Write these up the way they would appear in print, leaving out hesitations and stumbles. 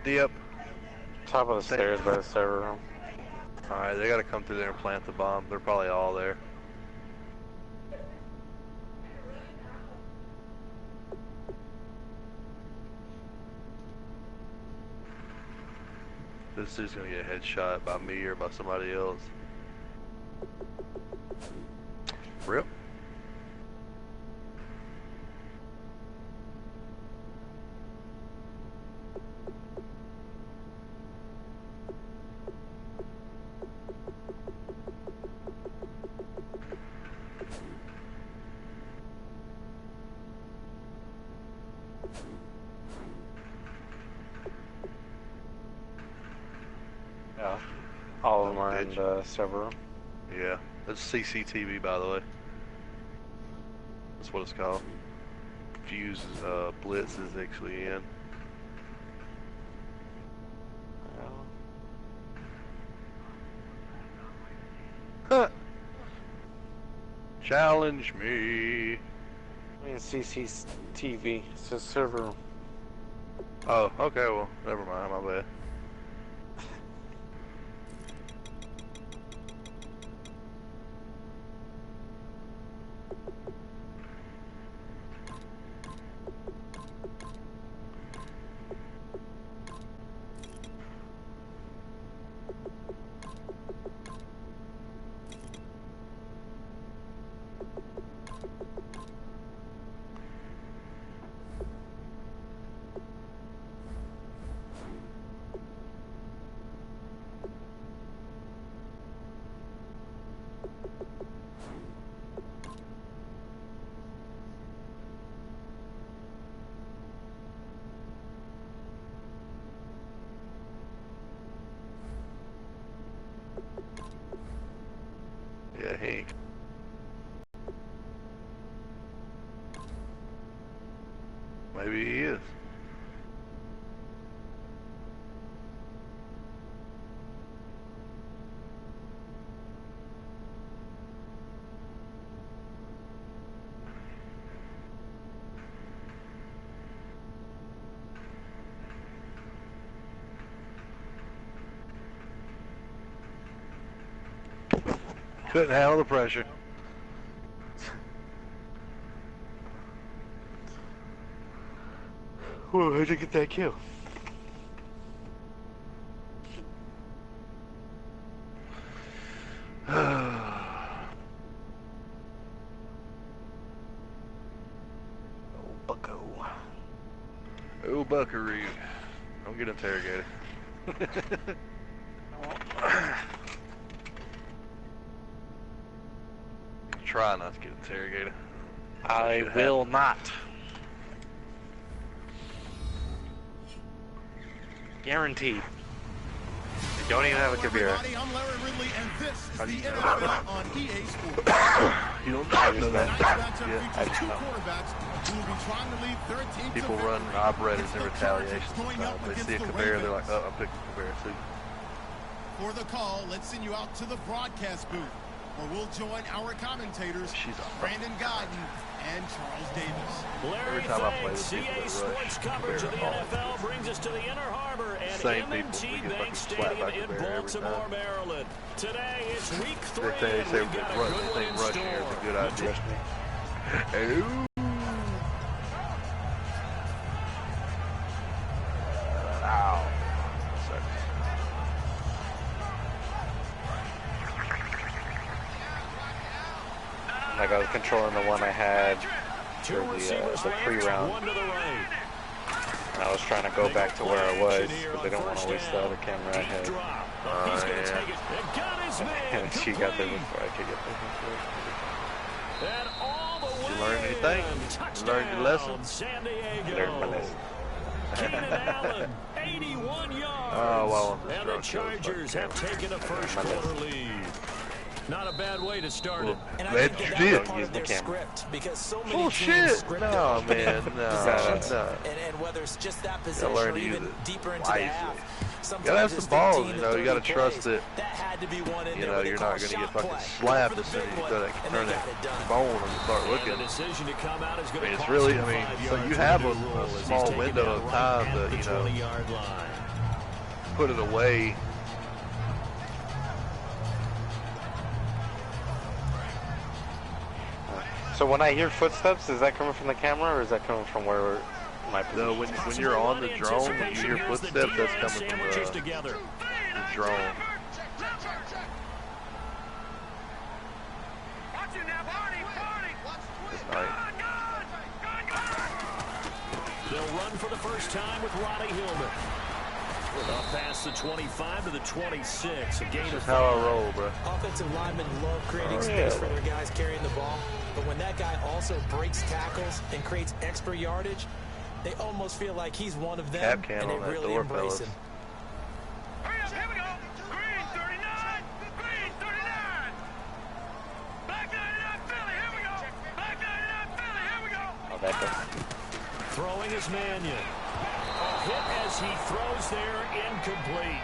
Dip. Top of the stairs by the server room. Alright, they gotta come through there and plant the bomb. They're probably all there. This dude's gonna get headshot by me or by somebody else. Rip. Yeah. All of them are in the server room. Yeah. That's CCTV, by the way. That's what it's called. Fuse Blitz is actually in. Huh. Challenge me. I mean, CCTV. It's a server room. Oh, okay, well, never mind, my bad. Yeah, Hank. Maybe he is. Couldn't handle the pressure. Whoa, how'd you get that kill? Oh, bucko. Oh, buckaroo. Don't get interrogated. Try not to get interrogated. I will not. Guaranteed. I don't even have a computer. How do you know that? You don't know that? Yeah, I just know. People run operators in retaliation sometimes. They see a Cabrera, they're like, oh, I'm picking Cabrera too. For the call, let's send you out to the broadcast booth, where we'll join our commentators, Brandon Godden and Charles Davis. Every time I play with people that Sports coverage of the NFL brings us to the Inner Harbor and M&T Bank Stadium in Baltimore, Maryland. Today is week 3, and we've got a good one in store. Here is a good idea. Ooh. Ow. Like I was controlling the one I had for the pre-round. And I was trying to go back to where I was because I don't want to waste the other camera I had. And she got there before I could get there. Did you learn anything? You learned your lesson? Learned my lesson. Oh, well, and the Chargers have taken a first quarter lead. Not a bad way to start it. And I think that did. part of their script, because so many teams shit! script No, man, no. And whether it's just that possession or even deeper into the half, you gotta have some balls, you know, you gotta trust that, you know, you're not gonna get fucking slapped as soon as you turn that phone and start looking. I mean, it's really, I mean, so you have a small window of time to, you know, put it away. So when I hear footsteps, is that coming from the camera or is that coming from where my position? No, when you're on the drone, when you hear footsteps, that's coming from the drone. They'll run for the first time with Roddy Hillman. Up past the 25 to the 26. A gain of 5. How I roll, bro. Offensive linemen love creating space for their guys carrying the ball. But when that guy also breaks tackles and creates extra yardage, they almost feel like he's one of them, and they really embrace him. Hurry up, here we go. Green 39, green 39. Black 99 Philly, here we go. Black 99 Philly, here we go. Oh, that goes. Throwing is Mannion. A hit as he throws there, incomplete.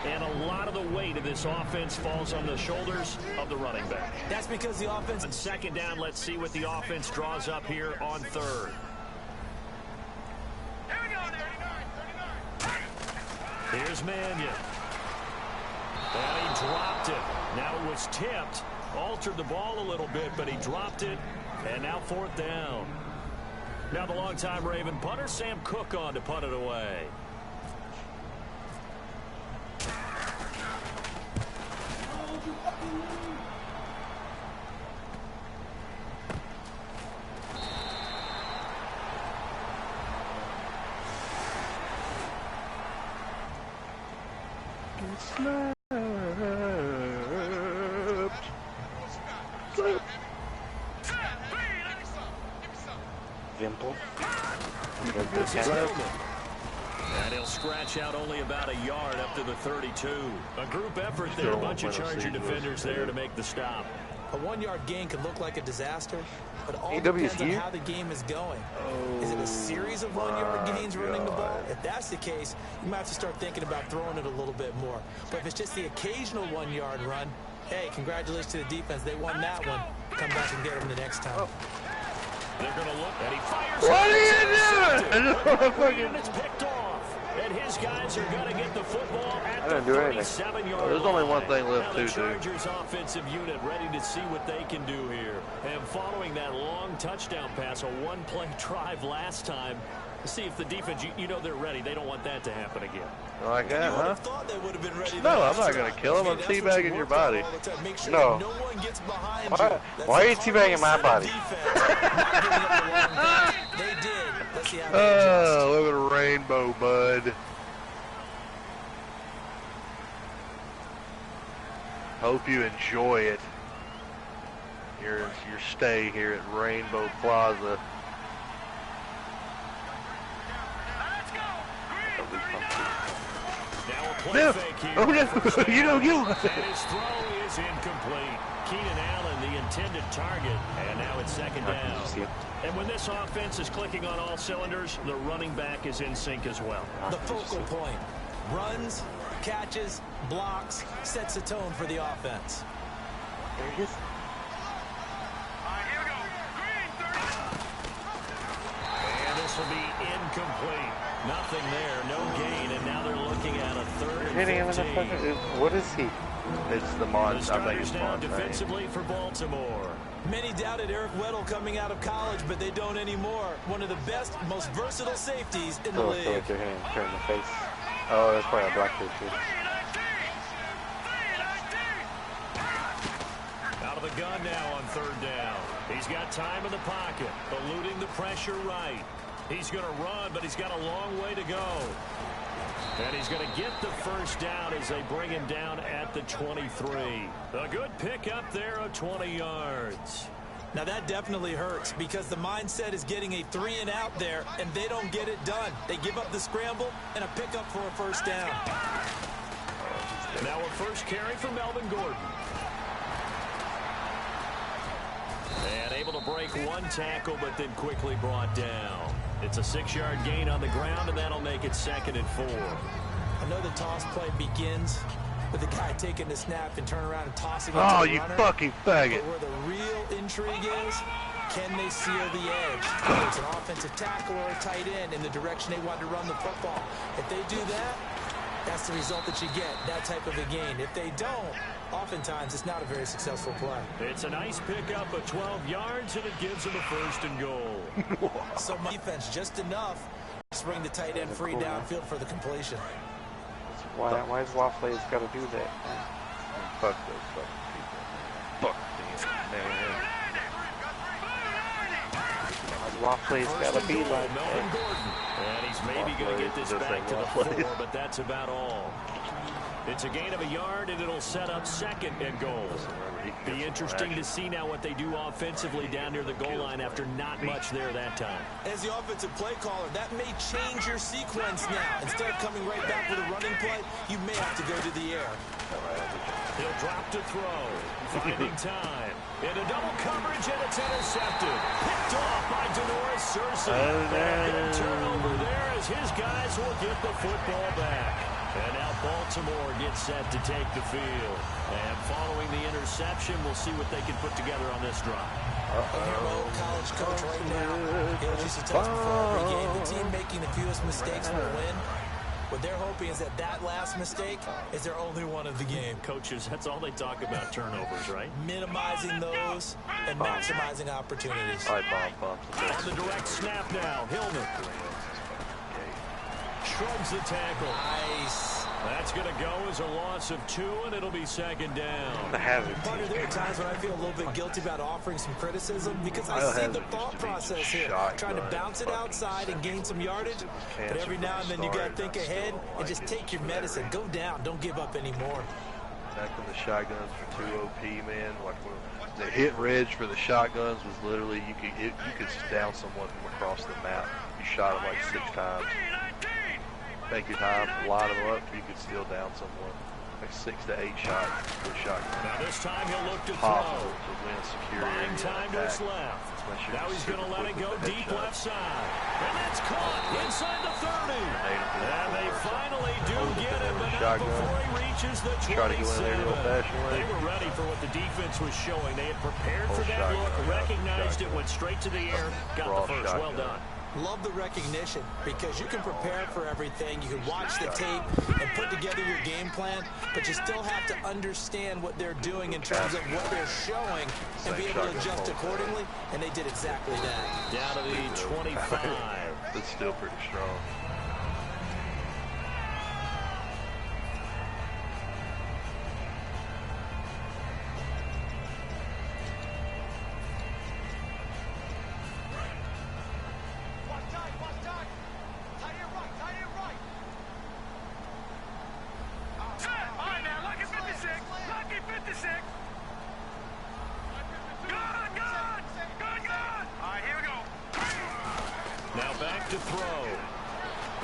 And a lot of the weight of this offense falls on the shoulders of the running back. That's because the offense... On second down, let's see what the offense draws up here on third. Here we go, 39. Here's Mannion. And he dropped it. Now it was tipped. Altered the ball a little bit, but he dropped it. And now fourth down. Now the longtime Raven punter, Sam Cook, on to punt it away. Vimple. And he'll scratch out only about a yard up to the 32. A group effort there, a bunch of Charger defenders there to make the stop. A 1-yard gain could look like a disaster, but it all depends on how the game is going. Is it a series of 1-yard gains running the ball? If that's the case, you might have to start thinking about throwing it a little bit more. But if it's just the occasional 1-yard run, hey, congratulations to the defense. They won that one. Come back and get them the next time. They're going to look, and he fires. What are you doing? And it's picked off. And his guys are going to get the football at the 37-yard line. There's only one thing left to do. The Chargers offensive unit ready to see what they can do here. And following that long touchdown pass, a one-play drive last time, see if the defense, you know they're ready. They don't want that to happen again. Like that, huh? Thought they would have been ready. No, I'm not going to kill him. I'm teabagging your body. No. Why are you teabagging my body? They did. Let's see how they oh, look at a rainbow, bud. Hope you enjoy it. Your stay here at Rainbow Plaza. No. Oh no! You don't get one. And his throw is incomplete. Keenan Allen, the intended target, and now it's second down. And when this offense is clicking on all cylinders, the running back is in sync as well. The focal point. Runs, catches, blocks, sets the tone for the offense. There he is. And this will be incomplete. Nothing there, no gain, and now they're looking at a third and 15. What is he? It's the Monster. I think it's down defensively for Baltimore. Many doubted Eric Weddle coming out of college, but they don't anymore. One of the best, most versatile safeties in the league. Feel like you're hitting him in the face. Oh, that's probably a black dude too. Out of the gun now on third down. He's got time in the pocket, eluding the pressure right. He's going to run, but he's got a long way to go. And he's going to get the first down as they bring him down at the 23. A good pickup there of 20 yards. Now that definitely hurts because the mindset is getting a 3-and-out there, and they don't get it done. They give up the scramble and a pickup for a first down. Now a first carry for Melvin Gordon. And able to break one tackle, but then quickly brought down. It's a 6-yard gain on the ground, and that'll make it 2nd and 4. I know the toss play begins with the guy taking the snap and turn around and tossing it to the runner. Oh, you fucking faggot. But where the real intrigue is, can they seal the edge? Whether it's an offensive tackle or a tight end in the direction they want to run the football. If they do that, That's the result that you get, that type of a gain. If they don't, oftentimes it's not a very successful play. It's a nice pickup of 12 yards, and it gives them a 1st and goal. So defense just enough to bring the tight end free downfield for the completion. Why's Waffley's got to do that? Fuck those fucking people. Fuck them, man. Waffley's got to be like Melvin Gordon. And he's maybe going to get this back to the 4, but that's about all. It's a gain of a yard, and it'll set up 2nd and goal. Be interesting to see now what they do offensively down near the goal line after not much there that time. As the offensive play caller, that may change your sequence now. Instead of coming right back with a running play, you may have to go to the air. He'll drop to throw. Finding time. Into double coverage, and it's intercepted. Picked off by Denoris Cersei. And turnover there as his guys will get the football back. And now Baltimore gets set to take the field. And following the interception, we'll see what they can put together on this drive. Hear my old college coach right now. He'll used to tell us before every game, the team making the fewest mistakes will win. What they're hoping is that last mistake is their only one of the game. Coaches, that's all they talk about, turnovers, right? Minimizing those and maximizing opportunities. I bomb. On the direct snap now, Hillman. Shrugs the tackle. Nice. That's going to go as a loss of 2, and it'll be 2nd down. Partner, there are times when I feel a little bit guilty about offering some criticism because I see the thought process here. Trying to bounce it outside and gain some yardage. But every now and then you got to think ahead and just take your medicine. Go down. Don't give up anymore. Back when the shotguns were 2 OP, man. Like when the hit reg for the shotguns was literally you could down someone from across the map. You shot them like 6 times. Take your time, line them up, you could still down someone. Like 6 to 8 shots with shotgun. Now this time he'll look to possible throw. to win security. Buying time to his left. Now he's going to let it go deep left side. And that's caught inside the 30. And they finally do get him, but not before he reaches the 27. They were ready for what the defense was showing. They had prepared for that look, recognized it, went straight to the air, got the first. Well done. Love the recognition because you can prepare for everything. You can watch the tape and put together your game plan, but you still have to understand what they're doing in terms of what they're showing and be able to adjust accordingly, and they did exactly that. Down to the 25. That's still pretty strong. To throw.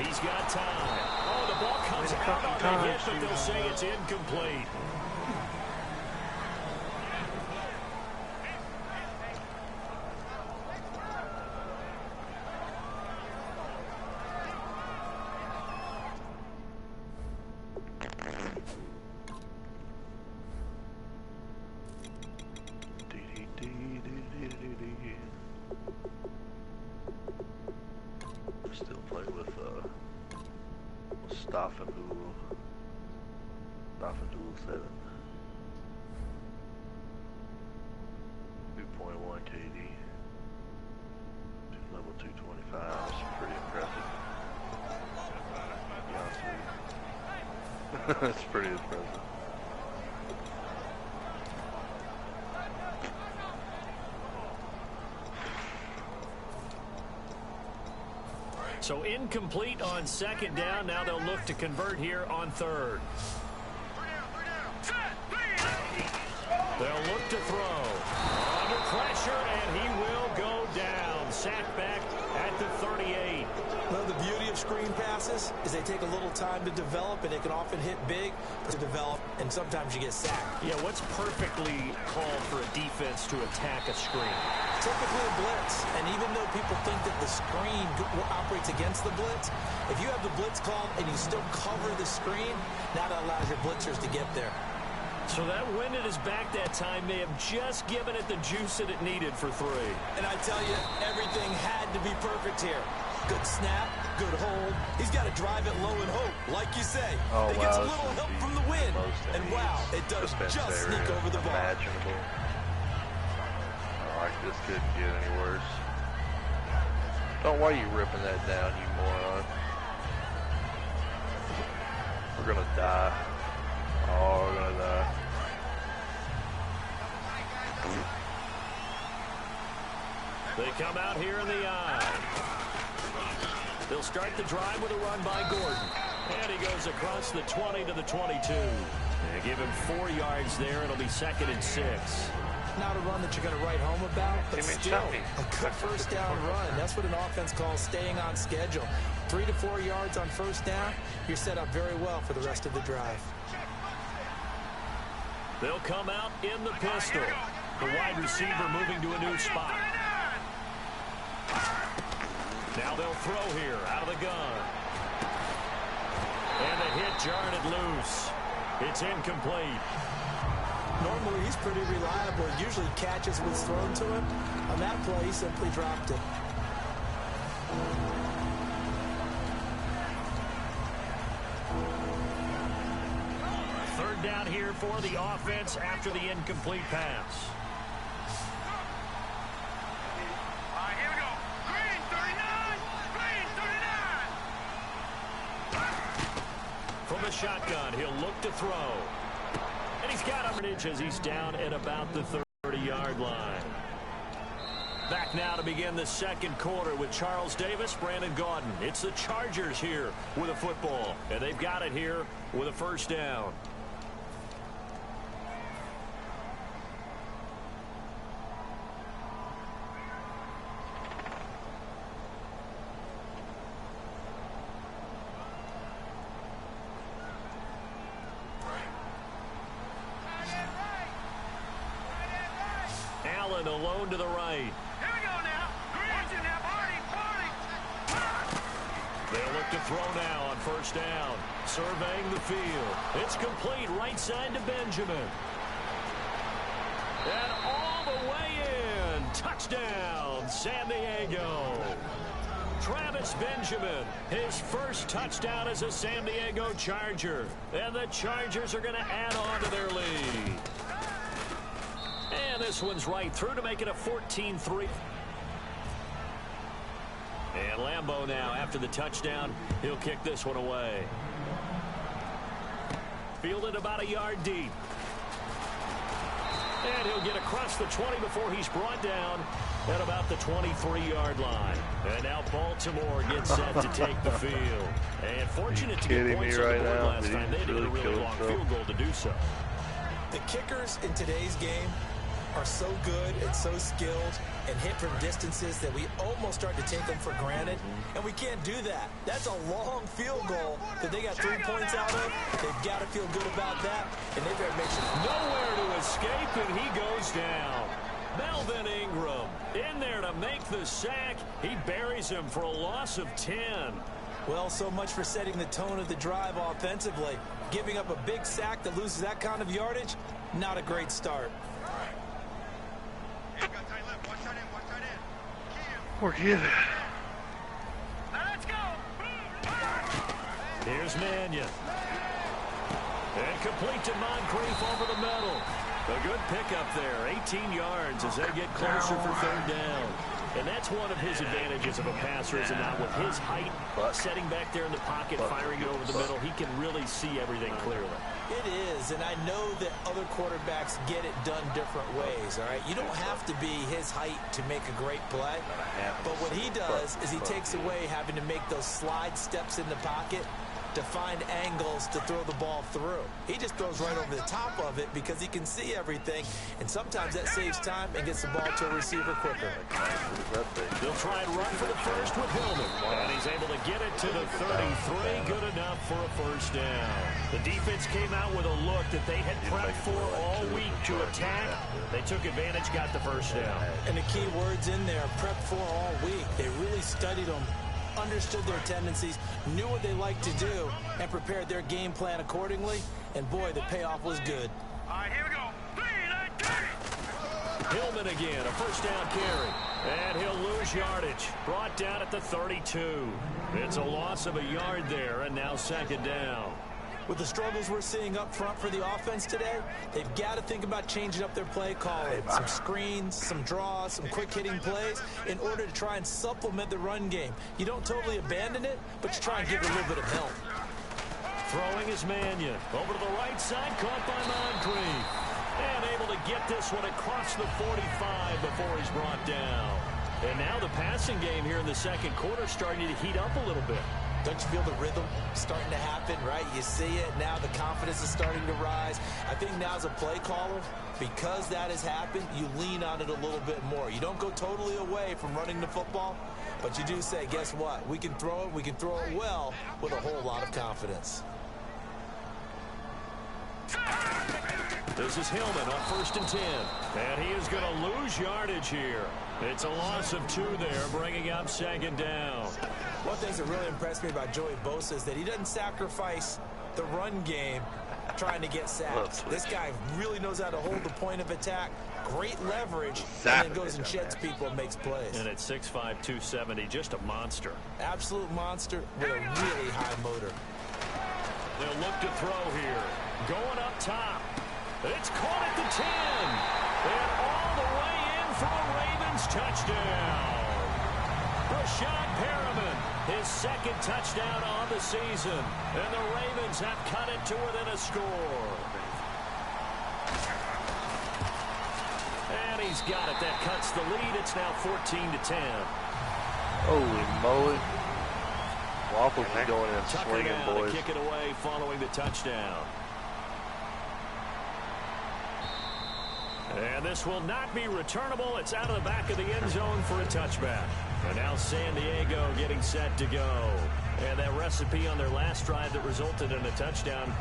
He's got time. Oh, the ball comes out on the hit, but they'll say it's incomplete. Still play with Staffenhuhl 7. 2.1 KD. Level 225. That's pretty impressive. Yeah, that's pretty impressive. So incomplete on 2nd down. Now they'll look to convert here on 3rd. They'll look to throw. Under pressure, and he will go down. Sacked back at the 38. Well, the beauty of screen passes is they take a little time to develop, and they can often hit big to develop, and sometimes you get sacked. Yeah, what's perfectly called for a defense to attack a screen? Typically a blitz, and even though people think that the screen operates against the blitz, if you have the blitz called and you still cover the screen, now that allows your blitzers to get there. So that wind at his back that time may have just given it the juice that it needed for 3. And I tell you, everything had to be perfect here. Good snap, Good hold. He's got to drive it low and hope, like you say. Oh, it gets a little help from the wind. And wow, it does just sneak over the bar. Imaginable. Alright, this couldn't get any worse. Don't, why are you ripping that down, you moron? We're gonna die. Oh, we're gonna die. They come out here in the eye. They'll start the drive with a run by Gordon. And he goes across the 20 to the 22. They give him 4 yards there. It'll be 2nd and 6. Not a run that you're going to write home about, but still a good first down run. That's what an offense calls staying on schedule. 3 to 4 yards on first down. You're set up very well for the rest of the drive. They'll come out in the pistol. The wide receiver moving to a new spot. Now they'll throw here out of the gun. And the hit jarred it loose. It's incomplete. Normally, he's pretty reliable. He usually catches what's thrown to him. On that play, he simply dropped it. Third down here for the offense after the incomplete pass. Here we go. Green 39. Green 39. From the shotgun, he'll look to throw. And he's got a minute as he's down at about the 30-yard line. Back now to begin the second quarter with Charles Davis, Brandon Gaudin. It's the Chargers here with a football. And they've got it here with a first down. Allen alone to the right. Here we go now. Watch it now, party. They'll look to throw now on first down. Surveying the field. It's complete right side to Benjamin. And all the way in. Touchdown, San Diego. Travis Benjamin, his first touchdown as a San Diego Charger. And the Chargers are going to add on to their lead. And this one's right through to make it a 14-3. And Lambeau now, after the touchdown, he'll kick this one away. Fielded about a yard deep. And he'll get across the 20 before he's brought down at about the 23-yard line. And now Baltimore gets set to take the field. And fortunate to get points on the board last time. They had to get a really long field goal to do so. The kickers in today's game are so good and so skilled and hit from distances that we almost start to take them for granted, and we can't do that. That's a long field goal that they got 3 points out of. They've got to feel good about that, and they've got to make sure. Nowhere to escape, and he goes down. Melvin Ingram in there to make the sack. He buries him for a loss of 10. Well, so much for setting the tone of the drive offensively. Giving up a big sack that loses that kind of yardage, not a great start. Forgive it. Let's go. Here's Mannion. And complete to Moncrief over the middle. A good pickup there. 18 yards as they get closer for third down. And that's one of his advantages of a passer, is it not? With his height, setting back there in the pocket, firing it over the middle, he can really see everything clearly. It is, and I know that other quarterbacks get it done different ways, all right? You don't have to be his height to make a great play, but what he does is he takes away having to make those slide steps in the pocket to find angles to throw the ball through. He just throws right over the top of it because he can see everything, and sometimes that saves time and gets the ball to a receiver quicker. They'll try and run for the first with Hillman, and he's able to get it to the 33. Good enough for a first down. The defense came out with a look that they had prepped for all week to attack. They took advantage, got the first down. And the key words in there, prepped for all week. They really studied them, understood their tendencies, knew what they liked to do, and prepared their game plan accordingly. And boy, the payoff was good. All right, here we go. 3, 9, 10. Hillman again, a first down carry. And he'll lose yardage. Brought down at the 32. It's a loss of a yard there, and now second down. With the struggles we're seeing up front for the offense today, they've got to think about changing up their play calling. Some screens, some draws, some quick-hitting plays in order to try and supplement the run game. You don't totally abandon it, but you try and give it a little bit of help. Throwing is Mannion. Over to the right side, caught by Moncrief. And able to get this one across the 45 before he's brought down. And now the passing game here in the second quarter starting to heat up a little bit. Don't you feel the rhythm starting to happen, right? You see it. Now the confidence is starting to rise. I think now as a play caller, because that has happened, you lean on it a little bit more. You don't go totally away from running the football, but you do say, guess what? We can throw it. We can throw it well with a whole lot of confidence. This is Hillman on 1st and 10. And he is going to lose yardage here. It's a loss of 2 there, bringing up second down. One thing that really impressed me about Joey Bosa is that he doesn't sacrifice the run game trying to get sacks. This guy really knows how to hold the point of attack, great leverage, and then goes and sheds people and makes plays. And at 6'5", 270, just a monster. Absolute monster with a really high motor. They'll look to throw here. Going up top. It's caught at the 10. And all the way in for a Ravens touchdown. Rashad Perriman, his second touchdown on the season. And the Ravens have cut it to within a score. And he's got it. That cuts the lead. It's now 14-10. Holy moly. Waffles is going in swinging, boys. Kick it away following the touchdown. And this will not be returnable. It's out of the back of the end zone for a touchback. And now San Diego getting set to go. And that recipe on their last drive that resulted in a touchdown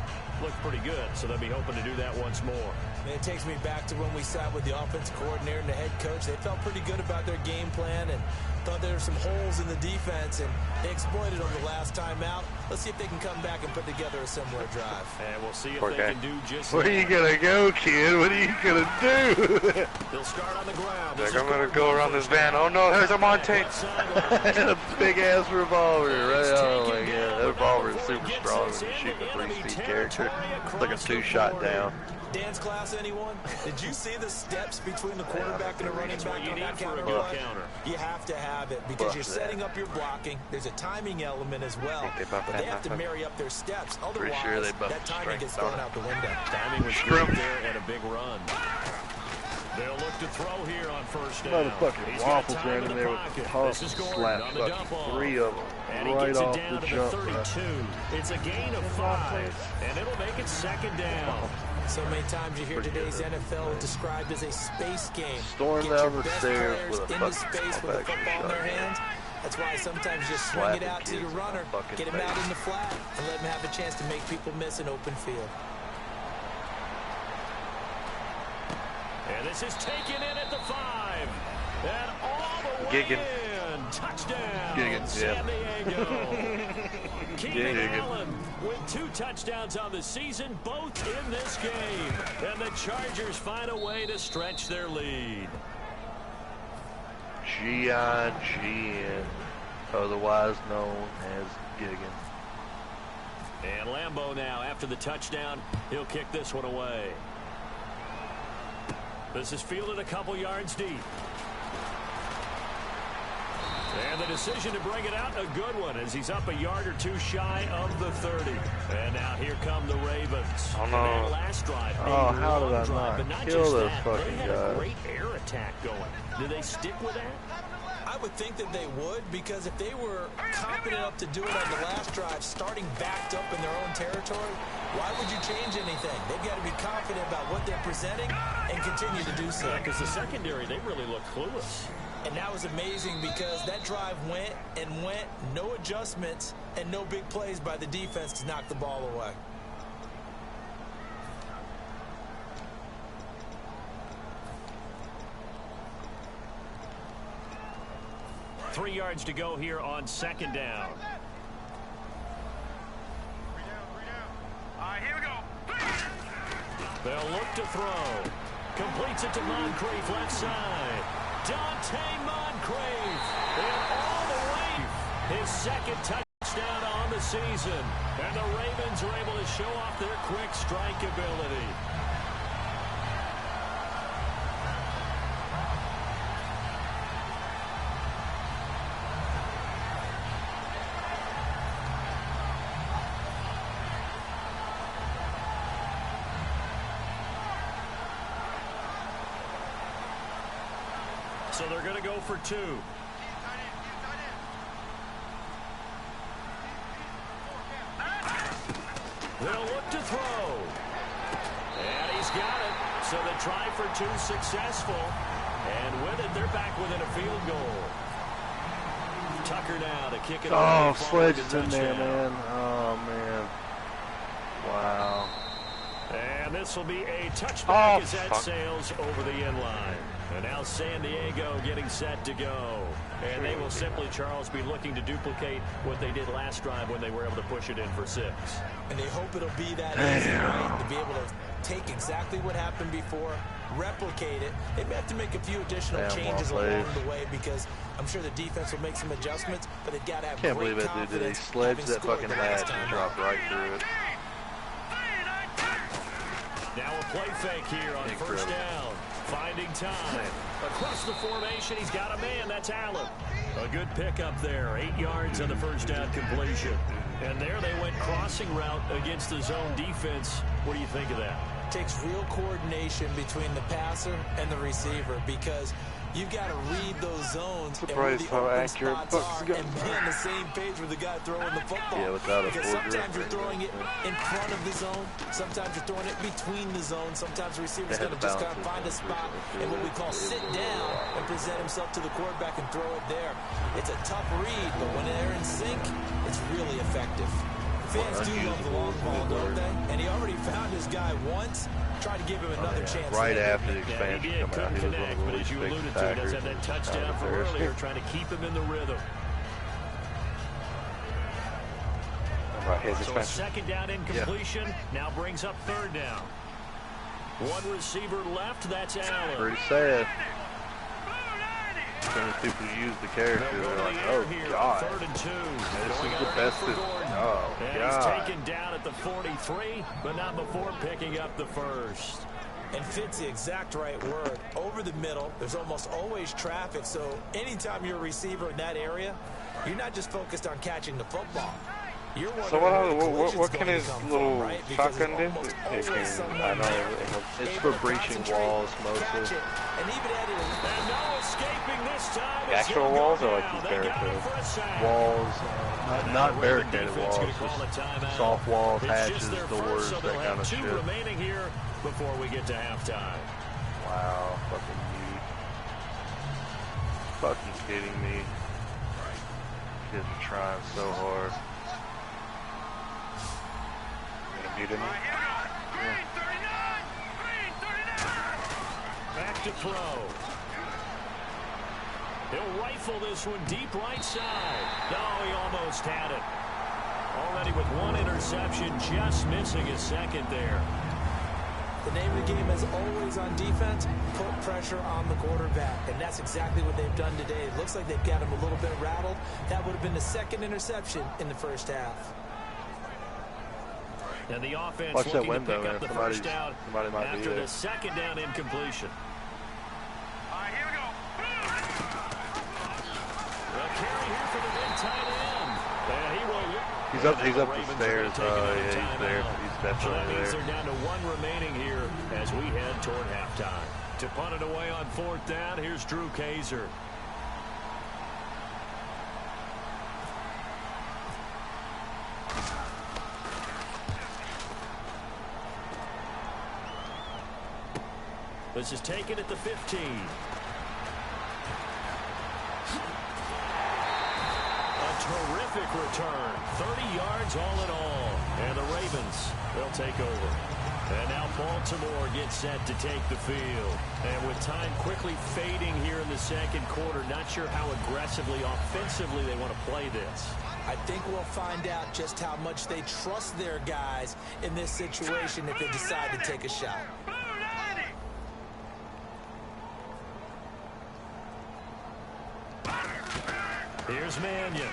looked pretty good. So they'll be hoping to do that once more. And it takes me back to when we sat with the offensive coordinator and the head coach. They felt pretty good about their game plan and thought there were some holes in the defense, and they exploited them the last time out. Let's see if they can come back and put together a similar drive. And we'll see if they can do just that. Where are you going to go, kid? What are you going to do? They'll start on the ground. Like, I'm going to go around this van. Oh, no, there's a Monte. And a big-ass revolver, right? Oh, my God. That revolver is super strong when you shoot a 3-speed character. It's like a 2-shot down. Dance class, anyone? Did you see the steps between the quarterback and the running back on that counter? You have to have it because you're setting up your blocking. There's a timing element as well, but they have to marry up their steps. Otherwise, that timing gets thrown out the window. Timing was good there and a big run. They'll look to throw here on first down. Motherfucking Waffles ran in there with the tough slap, fucking 3 of them right off the jump. 32. It's a gain of 5, and it'll make it second down. So many times you hear today's NFL described as a space game. Storm down the stairs with a into space with a football in their hands. That's why sometimes you swing it out to your runner, get him out in the flat, and let him have a chance to make people miss an open field. And this is taken in at the 5. And all the way in. Touchdown, San Diego. Keenan Allen with 2 touchdowns on the season, both in this game. And the Chargers find a way to stretch their lead. G-I-G-N, otherwise known as Giggin. And Lambeau now, after the touchdown, he'll kick this one away. This is fielded a couple yards deep. And the decision to bring it out, a good one, as he's up a yard or 2 shy of the 30. And now here come the Ravens. Oh, no. Last drive, how did I not kill this fucking guy? They had a great air attack going. Do they stick with that? I would think that they would, because if they were confident enough to do it on the last drive, starting backed up in their own territory, why would you change anything? They've got to be confident about what they're presenting and continue to do so. Because the secondary, they really look clueless. And that was amazing because that drive went and went, no adjustments and no big plays by the defense to knock the ball away. Three yards to go here on second down. All right, here we go. They'll look to throw. Completes it to Moncrief, left side. Dante Moncrief. His second touchdown on the season. And the Ravens are able to show off their quick strike ability. So they're going to go for 2. They'll look to throw. And he's got it. So the try for 2 successful. And with it, they're back within a field goal. Tucker now to kick it off. Oh, Sledge is in there, man. Oh, man. Wow. And this will be a touchback as that sails over the end line. And now San Diego getting set to go. And they will simply, Charles, be looking to duplicate what they did last drive when they were able to push it in for 6. And they hope it'll be that easy, right? To be able to take exactly what happened before, replicate it. They may have to make a few additional changes along the way because I'm sure the defense will make some adjustments, but they've got to have great confidence. Can't believe it, dude. They sledged that fucking match and dropped right through it. Now a play fake here on first down. Finding time. Across the formation, he's got a man. That's Allen. A good pickup there. 8 yards on the first down completion. And there they went crossing route against the zone defense. What do you think of that? Takes real coordination between the passer and the receiver because you've got to read those zones and where the open spots are and be on the same page with the guy throwing the football. Yeah, without because sometimes you're throwing it in front of the zone, sometimes you're throwing it between the zones, sometimes the receiver's going to just kind of find a spot and what we call sit down and present himself to the quarterback and throw it there. It's a tough read, but when they're in sync, it's really effective. Fans do love the long ball, don't they? And he already found his guy once. Tried to give him another chance. Right after the expansion come out, he was one of the but as you alluded to, he does have that touchdown from earlier, trying to keep him in the rhythm. So a second down incompletion now brings up third down. One receiver left, that's Allen. Pretty sad. Some of the people who use the character, they're like, oh, God. Third and 2. This is the best. Oh, and God. He's taken down at the 43, but not before picking up the first. And fits the exact right word. Over the middle, there's almost always traffic, so anytime you're a receiver in that area, you're not just focused on catching the football. So what can his little shotgun do? I know it's for breaching walls mostly. And even the actual walls are like these barricades. Walls, not barricaded walls, just soft walls, hatches, doors, that kind of shit. Remaining here before we get to halftime. Wow, fucking me. Fucking kidding me. Kids are trying so hard. Mute him. Back to throw. He'll rifle this one deep right side. No, he almost had it. Already with one interception, just missing his second there. The name of the game is always on defense, put pressure on the quarterback. And that's exactly what they've done today. It looks like they've got him a little bit rattled. That would have been the second interception in the first half. And the offense watch looking that window, to pick up the first down after the second down incompletion. All right, here we go. A carry here for the big tight end. And he will. He's up the stairs. Yeah, he's there. He's definitely there. They're down to one remaining here as we head toward halftime. To punt it away on fourth down, here's Drew Kaiser. This is taken at the 15. A terrific return. 30 yards all in all. And the Ravens, they'll take over. And now Baltimore gets set to take the field. And with time quickly fading here in the second quarter, not sure how aggressively, offensively they want to play this. I think we'll find out just how much they trust their guys in this situation if they decide to take a shot. Here's Mannion.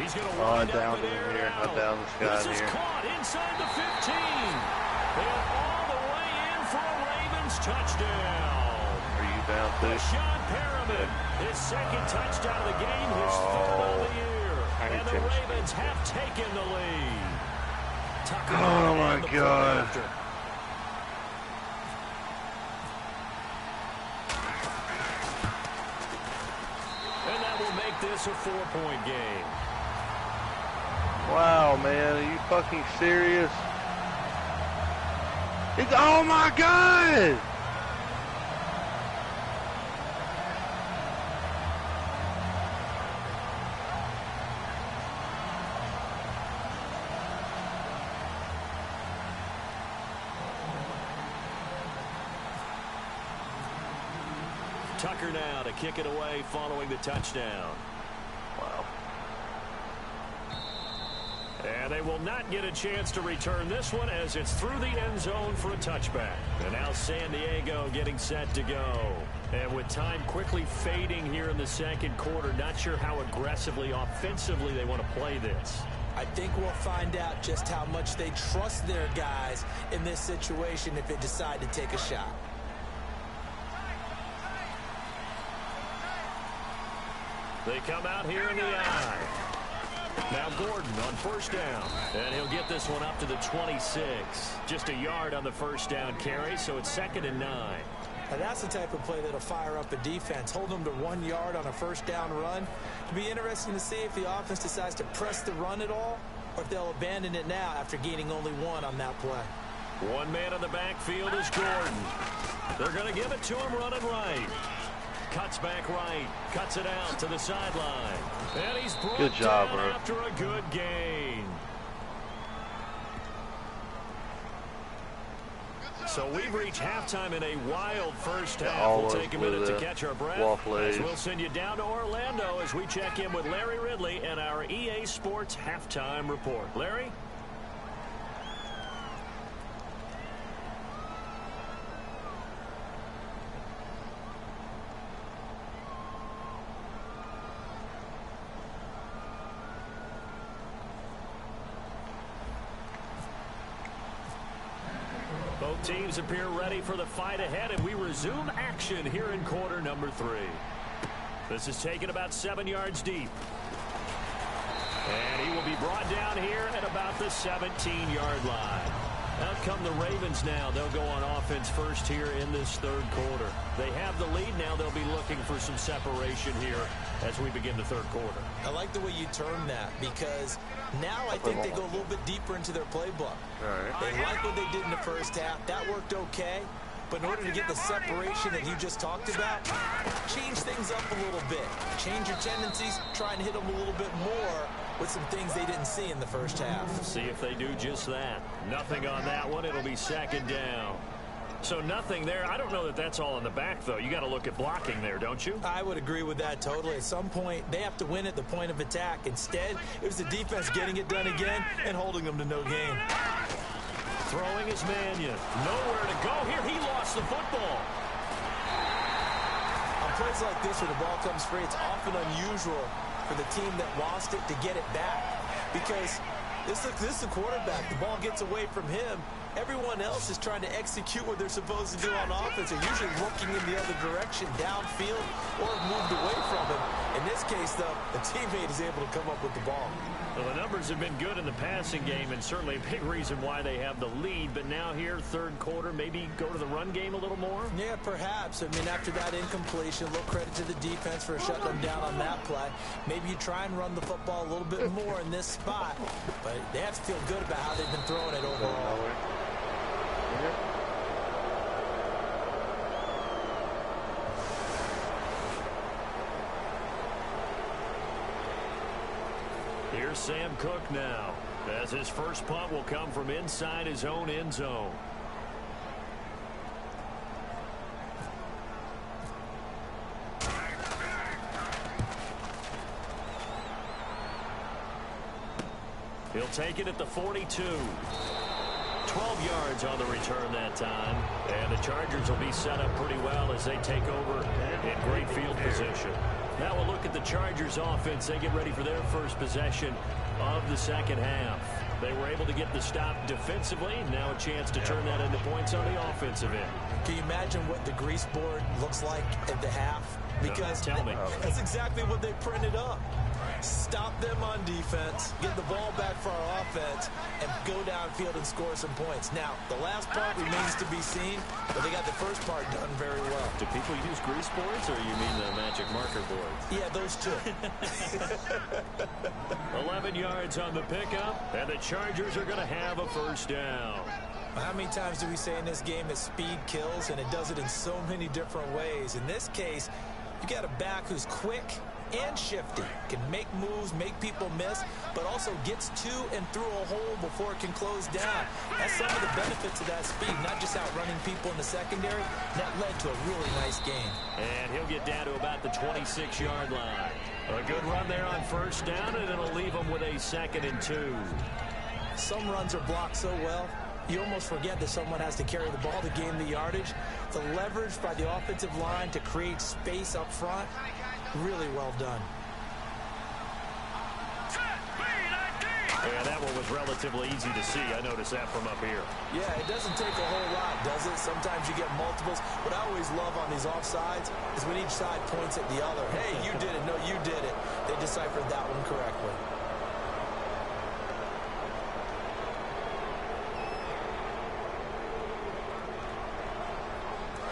He's going to I downed him here. I downed this guy here. This is caught inside the 15. And all the way in for a Ravens touchdown. Are you down too? Sean Perriman, his second touchdown of the game, his third of the year. And the Ravens have taken the lead. Oh, my God. And that will make this a 4-point game. Wow, man. Are you fucking serious? It's, oh, my God. Tucker now to kick it away following the touchdown. Wow. And they will not get a chance to return this one as it's through the end zone for a touchback. And now San Diego getting set to go. And with time quickly fading here in the second quarter, not sure how aggressively, offensively they want to play this. I think we'll find out just how much they trust their guys in this situation if they decide to take a shot. They come out here in the eye. Now Gordon on first down. And he'll get this one up to the 26. Just a yard on the first down carry, so it's 2nd and 9. Now that's the type of play that'll fire up a defense. Hold them to 1 yard on a first down run. It'll be interesting to see if the offense decides to press the run at all or if they'll abandon it now after gaining only 1 on that play. One man in the backfield is Gordon. They're going to give it to him running right. Cuts back right, cuts it out to the sideline. And he's brought good job, down bro. After a good gain. So we've reached halftime in a wild first half. We'll take a minute to catch our breath as we'll send you down to Orlando as we check in with Larry Ridley and our EA Sports halftime report. Larry? Both teams appear ready for the fight ahead, and we resume action here in quarter number 3. This is taken about 7 yards deep. And he will be brought down here at about the 17-yard line. Out come the Ravens now. They'll go on offense first here in this third quarter. They have the lead now. They'll be looking for some separation here as we begin the third quarter. I like the way you term that because now I think they go a little bit deeper into their playbook. They like what they did in the first half. That worked okay. But in order to get the separation that you just talked about, change things up a little bit. Change your tendencies, try and hit them a little bit more with some things they didn't see in the first half. See if they do just that. Nothing on that one. It'll be 2nd down. So nothing there. I don't know that that's all in the back, though. You got to look at blocking there, don't you? I would agree with that totally. At some point, they have to win at the point of attack. Instead, it was the defense getting it done again and holding them to no gain. Throwing is Mannion. Nowhere to go here. He lost the football. On plays like this where the ball comes free, it's often unusual for the team that lost it to get it back. Because this is the quarterback. The ball gets away from him. Everyone else is trying to execute what they're supposed to do on offense. They're usually looking in the other direction, downfield, or moved away from him. In this case, though, the teammate is able to come up with the ball. Well, the numbers have been good in the passing game and certainly a big reason why they have the lead. But now here, third quarter, maybe go to the run game a little more? Yeah, perhaps. I mean, after that incompletion, a little credit to the defense for shutting them down on that play. Maybe you try and run the football a little bit more in this spot. But they have to feel good about how they've been throwing it overall. Here's Sam Cook now, as his first punt will come from inside his own end zone. He'll take it at the 42. 12 yards on the return that time. And the Chargers will be set up pretty well as they take over in great field position. Now we'll look at the Chargers offense. They get ready for their first possession of the second half. They were able to get the stop defensively. Now a chance to turn that into points on the offensive end. Can you imagine what the grease board looks like at the half? Because tell me. That's exactly what they printed up. Stop them on defense, get the ball back for our offense, and go downfield and score some points. Now, the last part remains to be seen, but they got the first part done very well. Do people use grease boards, or you mean the magic marker boards? Yeah, those two. 11 yards on the pickup, and the Chargers are going to have a first down. How many times do we say in this game that speed kills, and it does it in so many different ways? In this case, you got a back who's quick and shifty, can make moves, make people miss, but also gets to and through a hole before it can close down. That's some of the benefits of that speed, not just outrunning people in the secondary. That led to a really nice game. And he'll get down to about the 26-yard line. A good run there on first down, and it'll leave him with a 2nd and 2. Some runs are blocked so well, you almost forget that someone has to carry the ball to gain the yardage. The leverage by the offensive line to create space up front, really well done. Yeah, that one was relatively easy to see. I noticed that from up here. Yeah, it doesn't take a whole lot, does it? Sometimes you get multiples. What I always love on these offsides is when each side points at the other. Hey, you did it. No, you did it. They deciphered that one correctly.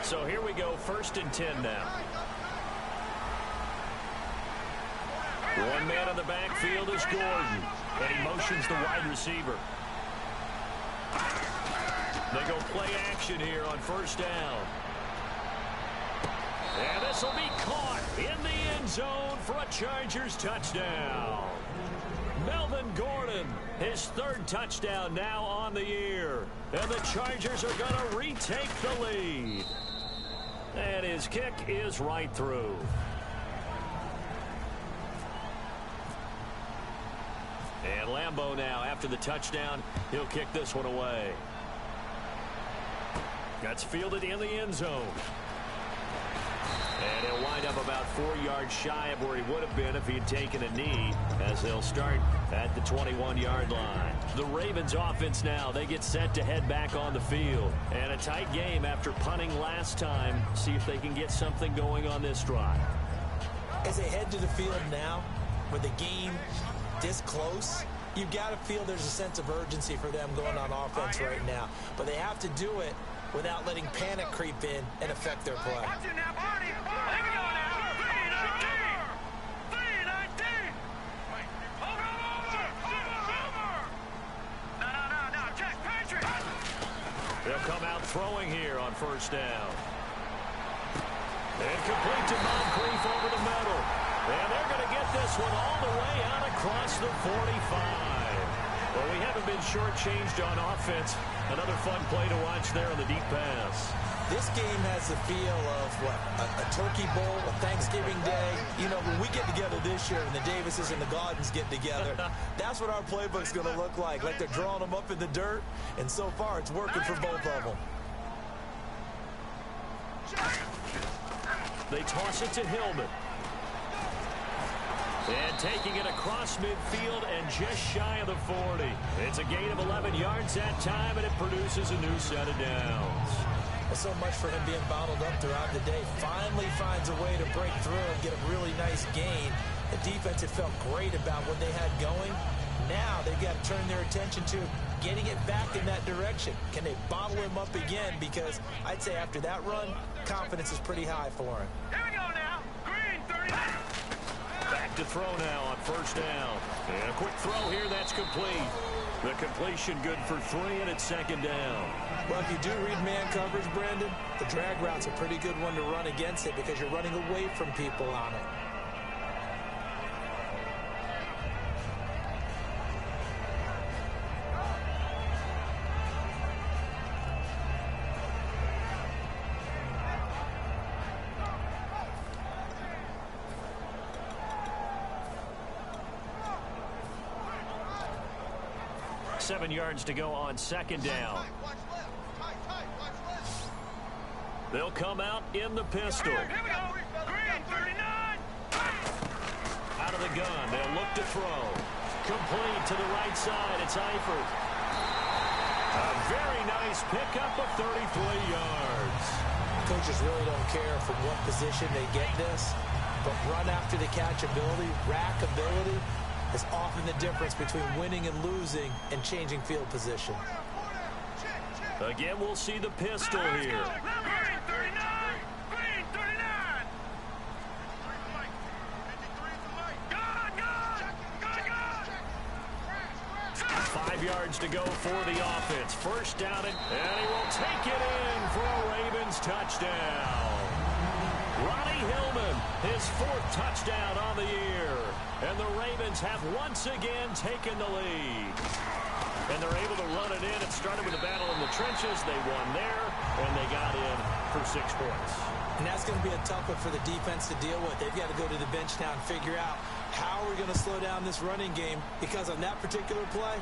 So here we go, 1st and 10 now. One man in the backfield is Gordon, and he motions the wide receiver. They go play action here on first down. And this will be caught in the end zone for a Chargers touchdown. Melvin Gordon, his 3rd touchdown now on the year. And the Chargers are going to retake the lead. And his kick is right through. And Lambeau now, after the touchdown, he'll kick this one away. That's fielded in the end zone. And he'll wind up about 4 yards shy of where he would have been if he had taken a knee, as they'll start at the 21-yard line. The Ravens offense now, they get set to head back on the field. And a tight game after punting last time. See if they can get something going on this drive. As they head to the field now, with the game this close, you've got to feel there's a sense of urgency for them going on offense right now. But they have to do it without letting panic creep in and affect their play. They'll come out throwing here on first down. And complete to Moncrief over the middle. And they're going to get this one all the way out across the 45. Well, we haven't been shortchanged on offense. Another fun play to watch there on the deep pass. This game has the feel of, what, a Turkey Bowl, a Thanksgiving Day. You know, when we get together this year and the Davises and the Gaudens get together, that's what our playbook's going to look like they're drawing them up in the dirt. And so far, it's working for both of them. They toss it to Hillman. And taking it across midfield and just shy of the 40. It's a gain of 11 yards that time, and it produces a new set of downs. Well, so much for him being bottled up throughout the day. Finally finds a way to break through and get a really nice gain. The defense had felt great about what they had going. Now they've got to turn their attention to getting it back in that direction. Can they bottle him up again? Because I'd say after that run, confidence is pretty high for him. Here we go now. Green 39. Back to throw now on first down. And a quick throw here, that's complete. The completion good for 3, and it's 2nd down. Well, if you do read man coverage, Brandon, the drag route's a pretty good one to run against it because you're running away from people on it. Seven yards to go on 2nd down. They'll come out in the pistol. Here we go. Green 39. of the gun. They'll look to throw. Complete to the right side. It's Eifert. A very nice pickup of 33 yards. Coaches really don't care from what position they get this, but run after the catch ability, rack ability, is often the difference between winning and losing and changing field position. Again, we'll see the pistol here. Green 39! Green 39! Good, good! Good, good! 5 yards to go for the offense. First down, and he will take it in for a Ravens touchdown. Ronnie Hillman, his 4th touchdown on the year. And the Ravens have once again taken the lead. And they're able to run it in. It started with a battle in the trenches. They won there, and they got in for 6 points. And that's going to be a tough one for the defense to deal with. They've got to go to the bench now and figure out how we're going to slow down this running game, because on that particular play,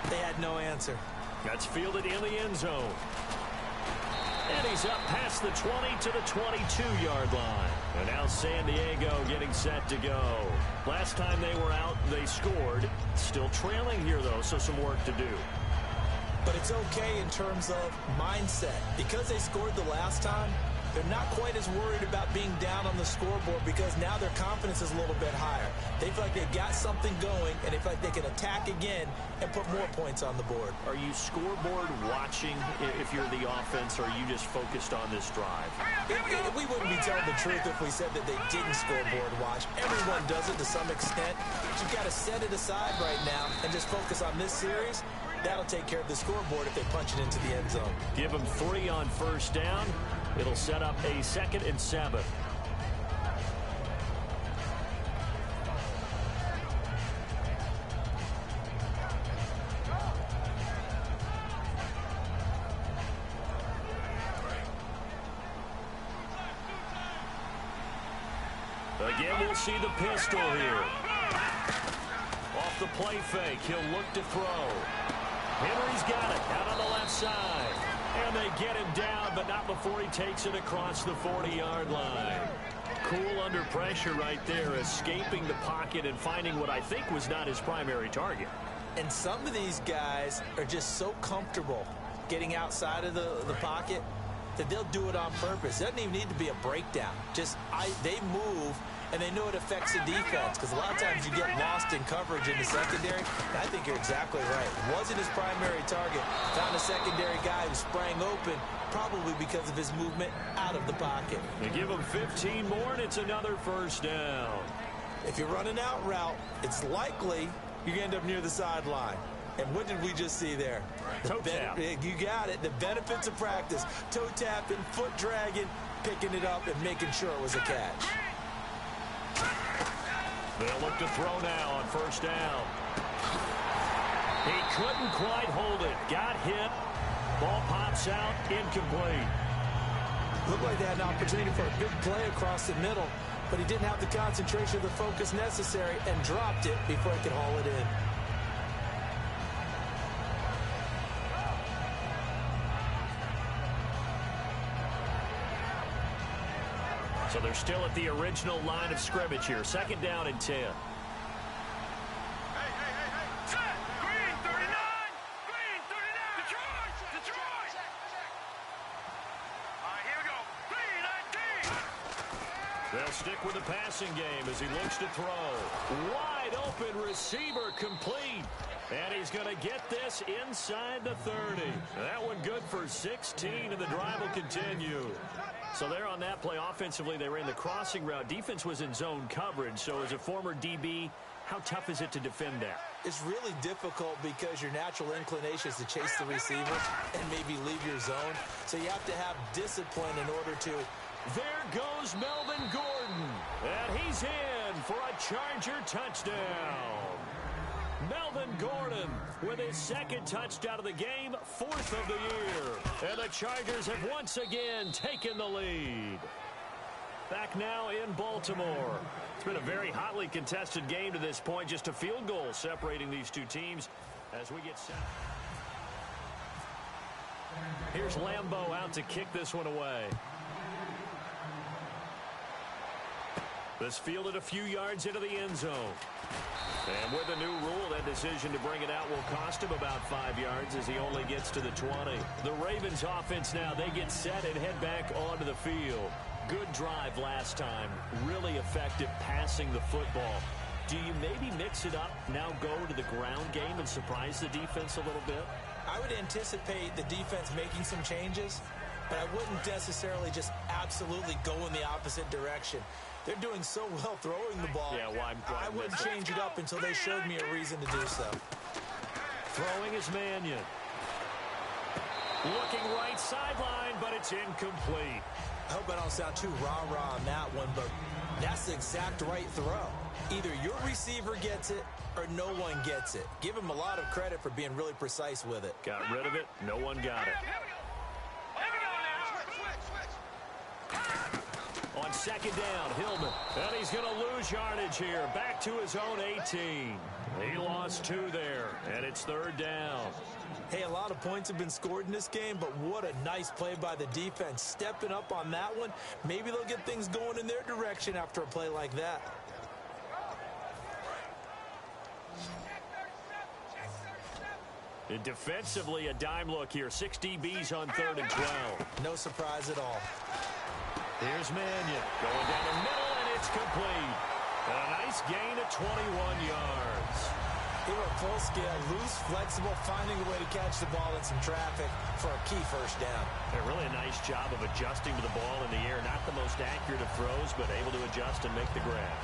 they had no answer. That's fielded in the end zone. And he's up past the 20 to the 22-yard line. And now San Diego getting set to go. Last time they were out, they scored. Still trailing here, though, so some work to do. But it's okay in terms of mindset. Because they scored the last time, they're not quite as worried about being down on the scoreboard, because now their confidence is a little bit higher. They feel like they've got something going, and they feel like they can attack again and put more points on the board. Are you scoreboard watching if you're the offense, or are you just focused on this drive? We wouldn't be telling the truth if we said that they didn't scoreboard watch. Everyone does it to some extent. But you've got to set it aside right now and just focus on this series. That'll take care of the scoreboard if they punch it into the end zone. Give them 3 on first down. It'll set up a 2nd and 7. Again, we'll see the pistol here. Off the play fake, he'll look to throw. Henry's got it out on the left side. And they get him down, but not before he takes it across the 40-yard line. Cool under pressure right there, escaping the pocket and finding what I think was not his primary target. And some of these guys are just so comfortable getting outside of the pocket that they'll do it on purpose. It doesn't even need to be a breakdown. They move, and they know it affects the defense, because a lot of times you get lost in coverage in the secondary. And I think you're exactly right. Wasn't his primary target. Found a secondary guy who sprang open, probably because of his movement out of the pocket. They give him 15 more, and it's another first down. If you're running out route, it's likely you're going to end up near the sideline. And what did we just see there? Toe tap. You got it. The benefits of practice. Toe tapping, foot dragging, picking it up, and making sure it was a catch. They'll look to throw now on first down. He couldn't quite hold it. Got hit. Ball pops out. Incomplete. Looked like they had an opportunity for a big play across the middle, but he didn't have the concentration or the focus necessary and dropped it before he could haul it in. So they're still at the original line of scrimmage here. 2nd down and 10. Hey. Set. Green 39! Green 39! Detroit! All right, here we go. Green 19! They'll stick with the passing game as he looks to throw. Wide open receiver, complete. And he's going to get this inside the 30. That one good for 16, and the drive will continue. So there on that play, offensively, they ran the crossing route. Defense was in zone coverage. So as a former DB, how tough is it to defend that? It's really difficult because your natural inclination is to chase the receiver and maybe leave your zone. So you have to have discipline in order to. There goes Melvin Gordon. And he's in for a Charger touchdown. Melvin Gordon with his 2nd touchdown of the game, 4th of the year. And the Chargers have once again taken the lead. Back now in Baltimore. It's been a very hotly contested game to this point. Just a field goal separating these two teams as we get set. Here's Lambeau out to kick this one away. This fielded a few yards into the end zone. And with the new rule, that decision to bring it out will cost him about 5 yards as he only gets to the 20. The Ravens offense now, they get set and head back onto the field. Good drive last time. Really effective passing the football. Do you maybe mix it up, now go to the ground game and surprise the defense a little bit? I would anticipate the defense making some changes, but I wouldn't necessarily just absolutely go in the opposite direction. They're doing so well throwing the ball. Yeah, why I wouldn't change it up until they showed me a reason to do so. Throwing is Mannion. Looking right sideline, but it's incomplete. I hope I don't sound too rah-rah on that one, but that's the exact right throw. Either your receiver gets it or no one gets it. Give him a lot of credit for being really precise with it. Got rid of it. No one got it. On second down, Hillman. And he's going to lose yardage here. Back to his own 18. He lost 2 there, and it's third down. Hey, a lot of points have been scored in this game, but what a nice play by the defense. Stepping up on that one. Maybe they'll get things going in their direction after a play like that. And defensively, a dime look here. 6 DBs on 3rd and 12. No surprise at all. Here's Mannion going down the middle, and it's complete. And a nice gain of 21 yards. They were full scale, loose, flexible, finding a way to catch the ball in some traffic for a key first down. A really nice job of adjusting to the ball in the air. Not the most accurate of throws, but able to adjust and make the grab.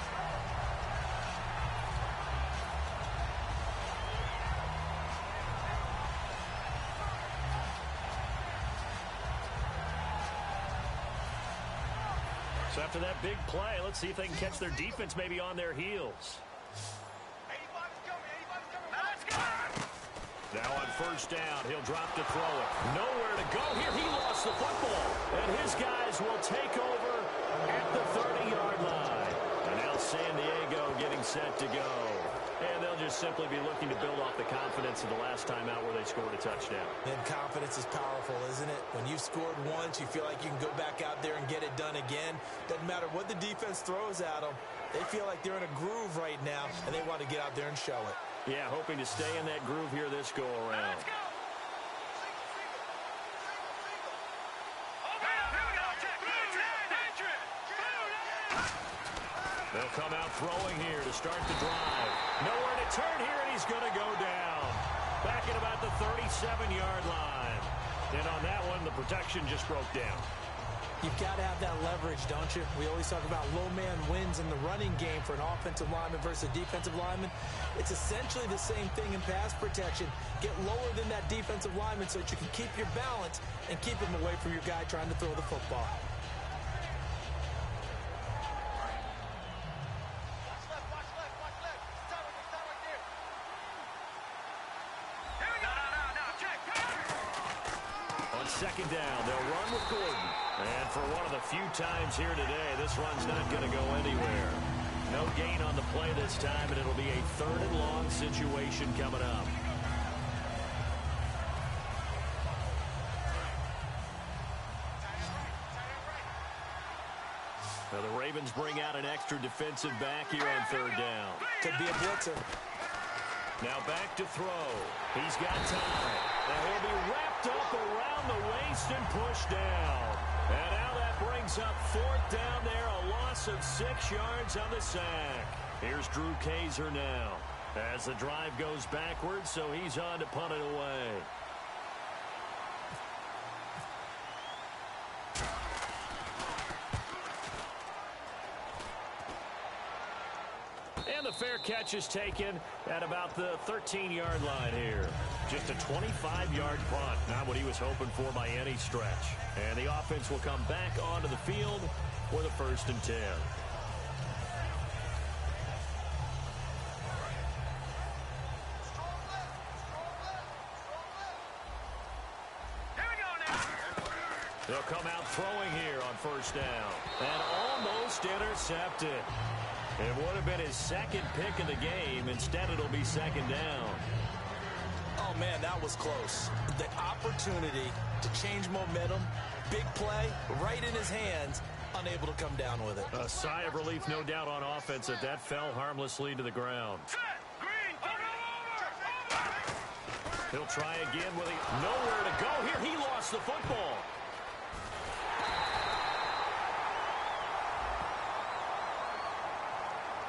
So after that big play, let's see if they can catch their defense maybe on their heels. Now on first down, he'll drop to throw it. Nowhere to go here. He lost the football. And his guys will take over at the 30-yard line. And now San Diego getting set to go. And they'll just simply be looking to build off the confidence of the last time out where they scored a touchdown. And confidence is powerful, isn't it? When you've scored once, you feel like you can go back out there and get it done again. Doesn't matter what the defense throws at them. They feel like they're in a groove right now, and they want to get out there and show it. Yeah, hoping to stay in that groove here this go-around. They'll come out throwing here to start the drive. Nowhere to turn here, and he's going to go down. Back at about the 37-yard line. And on that one, the protection just broke down. You've got to have that leverage, don't you? We always talk about low man wins in the running game for an offensive lineman versus a defensive lineman. It's essentially the same thing in pass protection. Get lower than that defensive lineman so that you can keep your balance and keep him away from your guy trying to throw the football. Second down, they'll run with Gordon. And for one of the few times here today, this run's not going to go anywhere. No gain on the play this time, and it'll be a 3rd and long situation coming up. Now the Ravens bring out an extra defensive back here on 3rd down. Could be a blitzer. Now back to throw. He's got time. And he'll be wrapped up around the waist and pushed down. And now that brings up 4th down there, a loss of 6 yards on the sack. Here's Drew Kaiser now as the drive goes backwards, so he's on to punt it away. And the fair catch is taken at about the 13-yard line here. Just a 25-yard punt. Not what he was hoping for by any stretch. And the offense will come back onto the field for the 1st and 10. They'll come out throwing here on 1st down. And almost intercepted. It would have been his 2nd pick of the game. Instead, it'll be 2nd down. Oh, man, that was close. The opportunity to change momentum, big play, right in his hands, unable to come down with it. A sigh of relief, no doubt, on offense that fell harmlessly to the ground. He'll try again with nowhere to go here. He lost the football.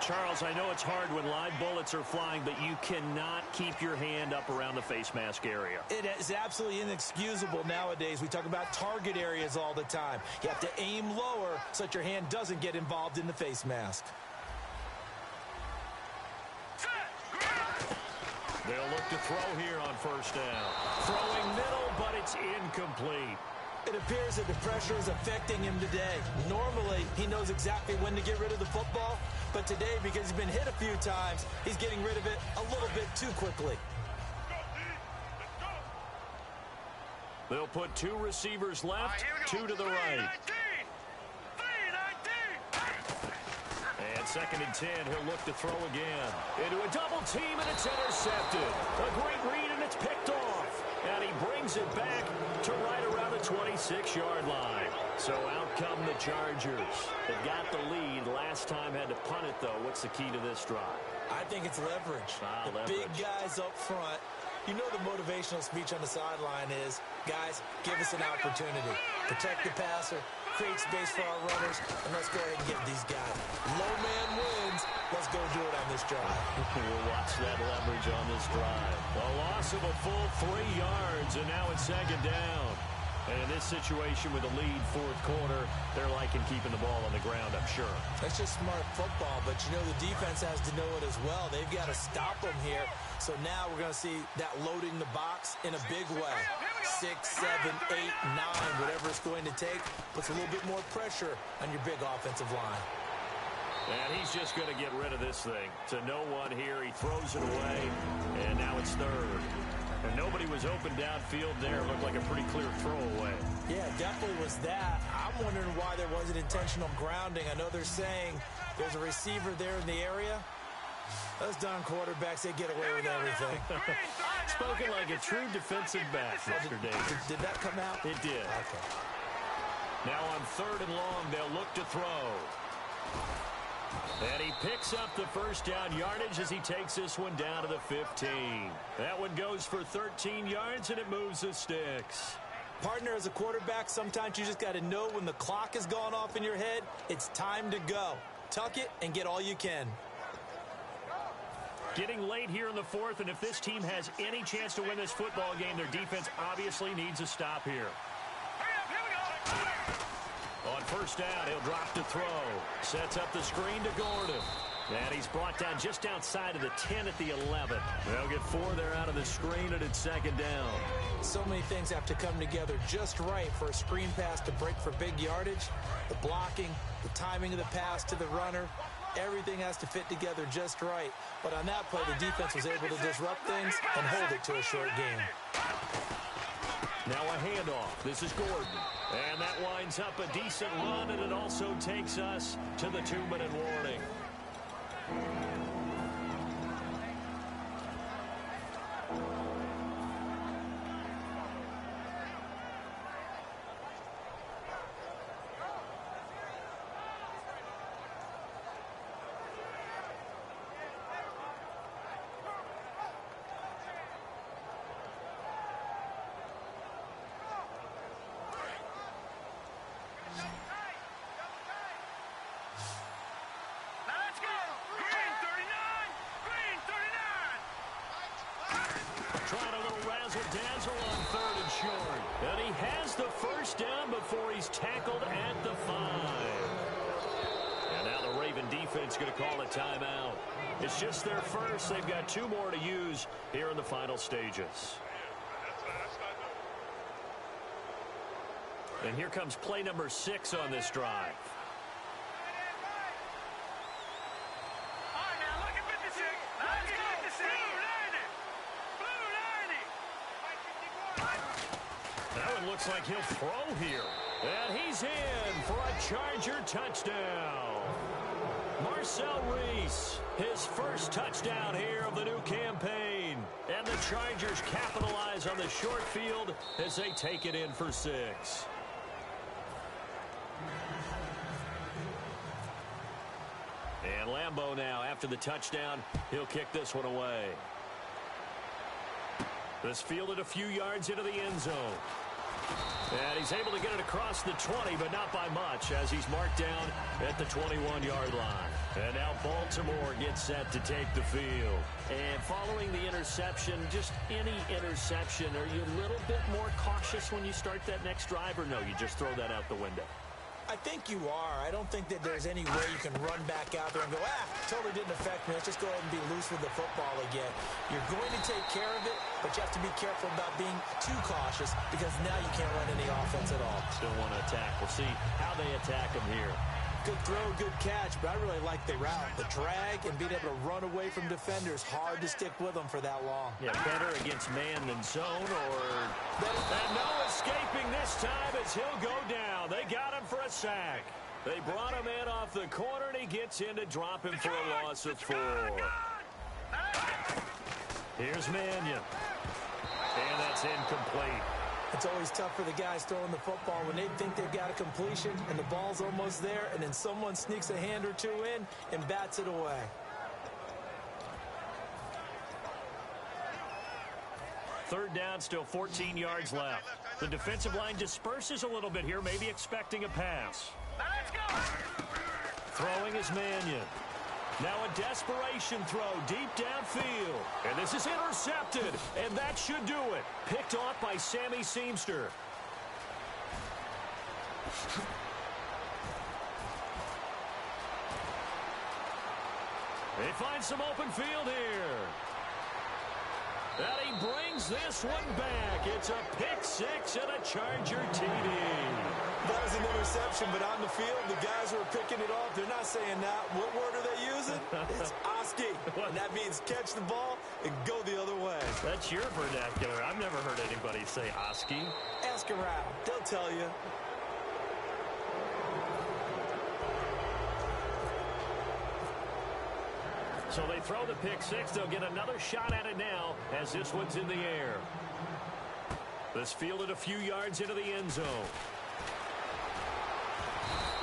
Charles, I know it's hard when live bullets are flying, but you cannot keep your hand up around the face mask area. It is absolutely inexcusable nowadays. We talk about target areas all the time. You have to aim lower so that your hand doesn't get involved in the face mask. They'll look to throw here on first down. Throwing middle, but it's incomplete. It appears that the pressure is affecting him today. Normally, he knows exactly when to get rid of the football, but today, because he's been hit a few times, he's getting rid of it a little bit too quickly. They'll put 2 receivers left, 2 to the right. And 2nd and 10, he'll look to throw again. Into a double team, and it's intercepted. A great read, and it's picked off. And he brings it back to right around the 26-yard line. So out come the Chargers. They got the lead. Last time had to punt it, though. What's the key to this drive? I think it's leverage. Big guys up front. You know the motivational speech on the sideline is, guys, give us an opportunity. Protect the passer, create space for our runners, and let's go ahead and get these guys. Low man wins. Let's go do it on this drive. We'll watch that leverage on this drive. A loss of a full 3 yards, and now it's 2nd down. And in this situation with the lead 4th quarter, they're liking keeping the ball on the ground, I'm sure. That's just smart football, but you know the defense has to know it as well. They've got to stop them here. So now we're going to see that loading the box in a big way. 6, 7, 8, 9, whatever it's going to take, puts a little bit more pressure on your big offensive line. And he's just going to get rid of this thing. To no one here, he throws it away, and now it's 3rd. And nobody was open downfield there. Looked like a pretty clear throwaway. Yeah, definitely was that. I'm wondering why there wasn't intentional grounding. I know they're saying there's a receiver there in the area. Those darn quarterbacks, they get away with everything. Spoken like a true defensive back, Mr. Davis. Did that come out? It did. Okay. Now on 3rd and long, they'll look to throw. And he picks up the first down yardage as he takes this one down to the 15. That one goes for 13 yards, and it moves the sticks. Partner, as a quarterback, sometimes you just got to know when the clock has gone off in your head, it's time to go. Tuck it and get all you can. Getting late here in the 4th, and if this team has any chance to win this football game, their defense obviously needs a stop here. On first down, he'll drop to throw. Sets up the screen to Gordon. And he's brought down just outside of the 10 at the 11. They'll get 4 there out of the screen, and it's 2nd down. So many things have to come together just right for a screen pass to break for big yardage. The blocking, the timing of the pass to the runner, everything has to fit together just right. But on that play, the defense was able to disrupt things and hold it to a short game. Now a handoff. This is Gordon. And that winds up a decent run, and it also takes us to the 2-minute warning. And he has the first down before he's tackled at the 5. And now the Raven defense going to call a timeout. It's just their first. They've got 2 more to use here in the final stages. And here comes play number 6 on this drive. Looks like he'll throw here. And he's in for a Charger touchdown. Marcel Reese, his first touchdown here of the new campaign. And the Chargers capitalize on the short field as they take it in for 6. And Lambeau now, after the touchdown, he'll kick this one away. This fielded a few yards into the end zone. And he's able to get it across the 20, but not by much, as he's marked down at the 21-yard line. And now Baltimore gets set to take the field. And following the interception, just any interception, are you a little bit more cautious when you start that next drive, or no, you just throw that out the window? I think you are. I don't think that there's any way you can run back out there and go, totally didn't affect me. Let's just go ahead and be loose with the football again. You're going to take care of it, but you have to be careful about being too cautious because now you can't run any offense at all. Still want to attack. We'll see how they attack him here. Good throw, good catch, but I really like the route. The drag and being able to run away from defenders, hard to stick with them for that long. Yeah, better against man than zone, or... And no escaping this time as he'll go down. They got him for a sack. They brought him in off the corner, and he gets in to drop him for a loss of 4. Here's Mannion. And that's incomplete. It's always tough for the guys throwing the football when they think they've got a completion and the ball's almost there, and then someone sneaks a hand or two in and bats it away. Third down, still 14 yards left. The defensive line disperses a little bit here, maybe expecting a pass. Let's go. Throwing is Mannion. Now a desperation throw deep downfield. And this is intercepted. And that should do it. Picked off by Sammy Seamster. They find some open field here. And he brings this one back. It's a pick 6 and a Charger TD. That was an interception, but on the field, the guys who are picking it off, they're not saying that. What word are they using? It's Oski. And that means catch the ball and go the other way. That's your vernacular. I've never heard anybody say Oski. Ask around. They'll tell you. So they throw the pick 6. They'll get another shot at it now as this one's in the air. This fielded a few yards into the end zone.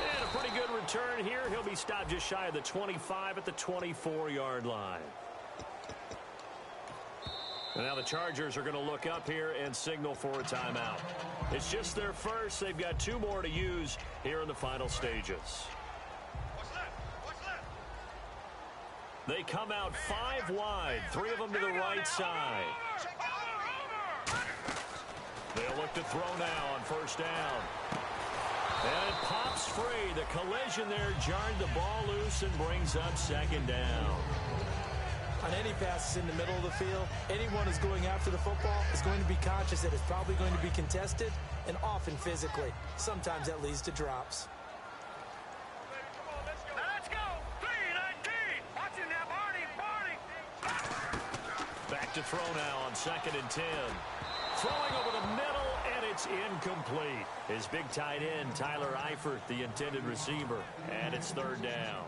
And a pretty good return here. He'll be stopped just shy of the 25 at the 24-yard line. And now the Chargers are going to look up here and signal for a timeout. It's just their first. They've got 2 more to use here in the final stages. They come out 5 wide, 3 of them to the right side. They'll look to throw now on first down. And it pops free. The collision there jarred the ball loose and brings up second down. On any passes in the middle of the field, anyone who's going after the football is going to be conscious that it's probably going to be contested, and often physically. Sometimes that leads to drops. To throw now on second and 10. Throwing over the middle, and it's incomplete. His big tight end, Tyler Eifert, the intended receiver. And it's third down.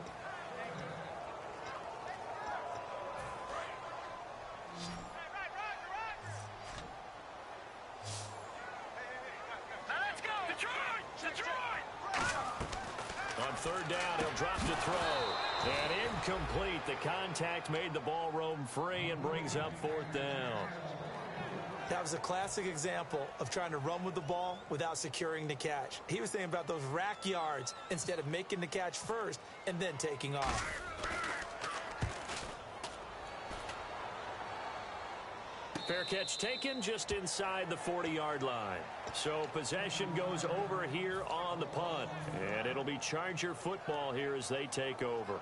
Let's go. Detroit! On third down, he'll drop to throw. And incomplete. The contact made the ball roam free and brings up fourth down. That was a classic example of trying to run with the ball without securing the catch. He was thinking about those rack yards instead of making the catch first and then taking off. Fair catch taken just inside the 40-yard line. So possession goes over here on the punt. And it'll be Charger football here as they take over.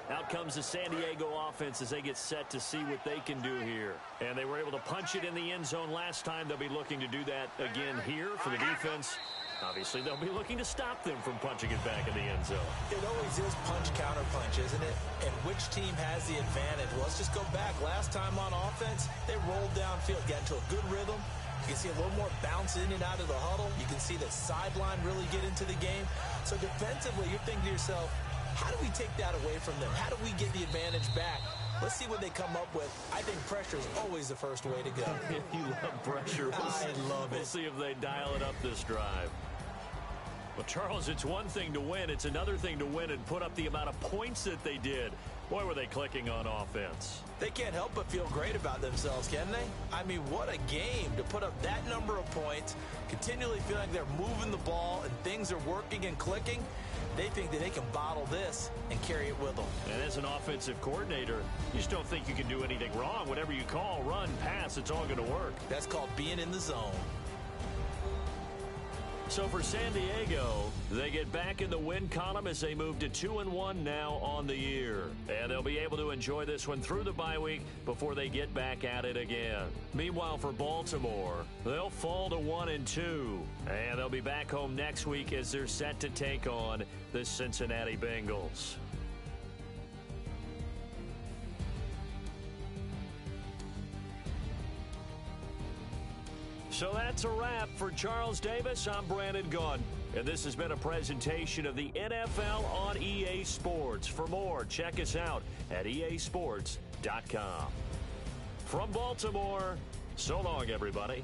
Out comes the San Diego offense as they get set to see what they can do here. And they were able to punch it in the end zone last time. They'll be looking to do that again here for the defense. Obviously, they'll be looking to stop them from punching it back in the end zone. It always is punch-counter-punch, isn't it? And which team has the advantage? Well, let's just go back. Last time on offense, they rolled downfield, got into a good rhythm. You can see a little more bounce in and out of the huddle. You can see the sideline really get into the game. So defensively, you're thinking to yourself, how do we take that away from them? How do we get the advantage back? Let's see what they come up with. I think pressure is always the first way to go. You love pressure. I love it. We'll see if they dial it up this drive. Well, Charles, it's one thing to win. It's another thing to win and put up the amount of points that they did. Boy, were they clicking on offense. They can't help but feel great about themselves, can they? I mean, what a game to put up that number of points, continually feeling like they're moving the ball and things are working and clicking. They think that they can bottle this and carry it with them. And as an offensive coordinator, you just don't think you can do anything wrong. Whatever you call, run, pass, it's all going to work. That's called being in the zone. So for San Diego, they get back in the win column as they move to 2-1 now on the year. And they'll be able to enjoy this one through the bye week before they get back at it again. Meanwhile, for Baltimore, they'll fall to 1-2. And they'll be back home next week as they're set to take on the Cincinnati Bengals. So that's a wrap for Charles Davis. I'm Brandon Gunn, and this has been a presentation of the NFL on EA Sports. For more, check us out at easports.com. From Baltimore, so long, everybody.